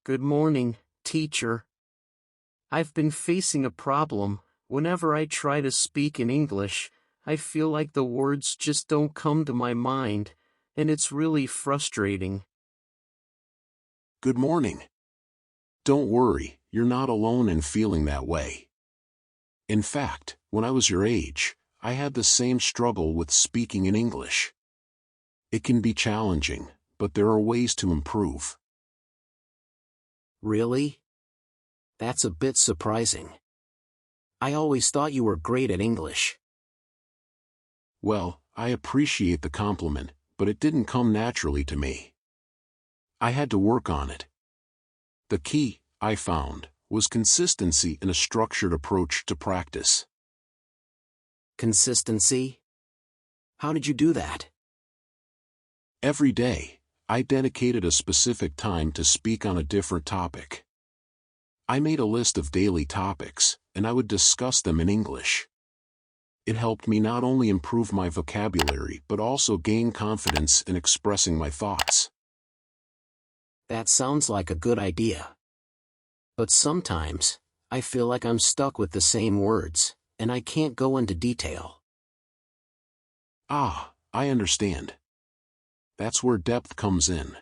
Good morning, teacher. I've been facing a problem. Whenever I try to speak in English, I feel like the words just don't come to my mind, and it's really frustrating. Good morning. Don't worry, you're not alone in feeling that way. In fact, when I was your age, I had the same struggle with speaking in English. It can be challenging, but there are ways to improve. Really? That's a bit surprising. I always thought you were great at English. Well, I appreciate the compliment, but it didn't come naturally to me. I had to work on it. The key, I found, was consistency and a structured approach to practice. Consistency? How did you do that? Every day, I dedicated a specific time to speak on a different topic. I made a list of daily topics, and I would discuss them in English. It helped me not only improve my vocabulary but also gain confidence in expressing my thoughts. That sounds like a good idea. But sometimes, I feel like I'm stuck with the same words, and I can't go into detail. Ah, I understand. That's where depth comes in.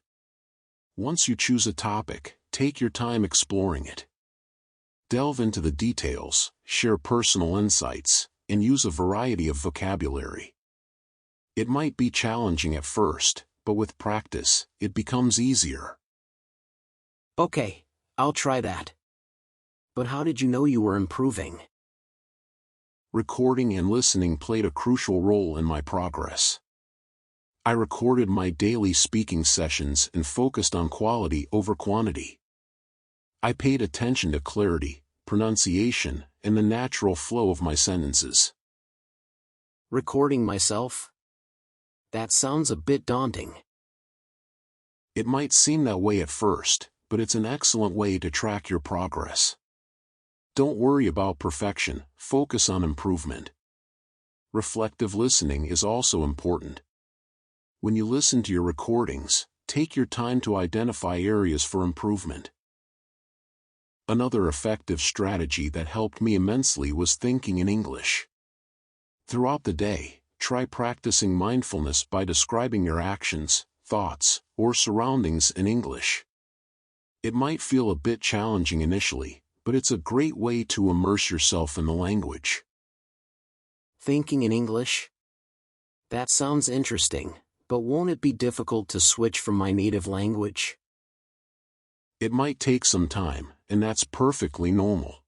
Once you choose a topic, take your time exploring it. Delve into the details, share personal insights, and use a variety of vocabulary. It might be challenging at first, but with practice, it becomes easier. Okay, I'll try that. But how did you know you were improving? Recording and listening played a crucial role in my progress. I recorded my daily speaking sessions and focused on quality over quantity. I paid attention to clarity, pronunciation, and the natural flow of my sentences. Recording myself? That sounds a bit daunting. It might seem that way at first, but it's an excellent way to track your progress. Don't worry about perfection, focus on improvement. Reflective listening is also important. When you listen to your recordings, take your time to identify areas for improvement. Another effective strategy that helped me immensely was thinking in English. Throughout the day, try practicing mindfulness by describing your actions, thoughts, or surroundings in English. It might feel a bit challenging initially, but it's a great way to immerse yourself in the language. Thinking in English? That sounds interesting, but won't it be difficult to switch from my native language? It might take some time, and that's perfectly normal.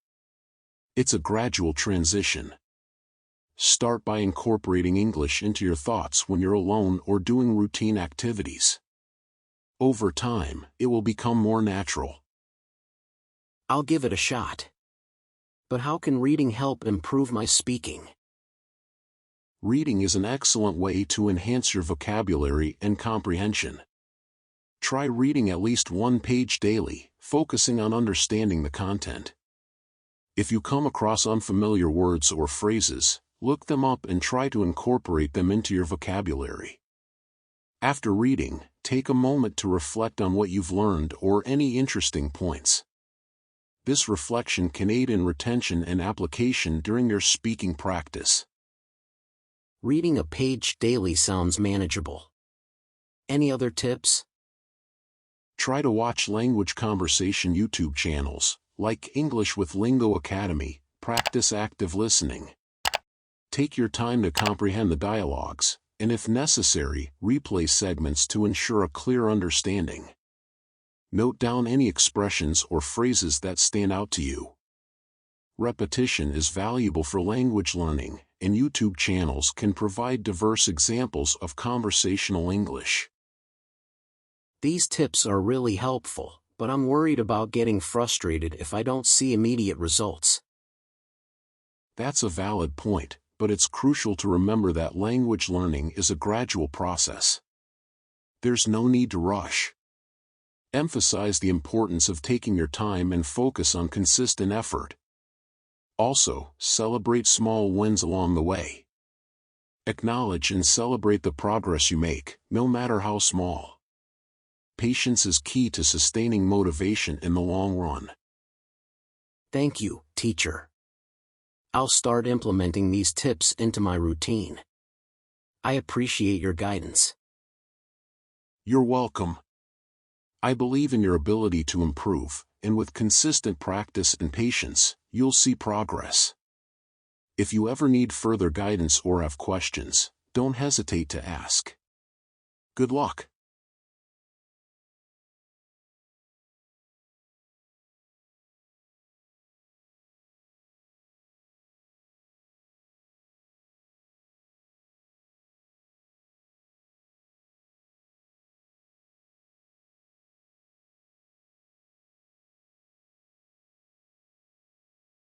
It's a gradual transition. Start by incorporating English into your thoughts when you're alone or doing routine activities. Over time, it will become more natural. I'll give it a shot. But how can reading help improve my speaking? Reading is an excellent way to enhance your vocabulary and comprehension. Try reading at least one page daily, focusing on understanding the content. If you come across unfamiliar words or phrases, look them up and try to incorporate them into your vocabulary. After reading, take a moment to reflect on what you've learned or any interesting points. This reflection can aid in retention and application during your speaking practice. Reading a page daily sounds manageable. Any other tips? Try to watch language conversation YouTube channels, like English with Lingo.Academy, practice active listening. Take your time to comprehend the dialogues, and if necessary, replay segments to ensure a clear understanding. Note down any expressions or phrases that stand out to you. Repetition is valuable for language learning, and YouTube channels can provide diverse examples of conversational English. These tips are really helpful, but I'm worried about getting frustrated if I don't see immediate results. That's a valid point, but it's crucial to remember that language learning is a gradual process. There's no need to rush. Emphasize the importance of taking your time and focus on consistent effort. Also, celebrate small wins along the way. Acknowledge and celebrate the progress you make, no matter how small. Patience is key to sustaining motivation in the long run. Thank you, teacher. I'll start implementing these tips into my routine. I appreciate your guidance. You're welcome. I believe in your ability to improve, and with consistent practice and patience, you'll see progress. If you ever need further guidance or have questions, don't hesitate to ask. Good luck.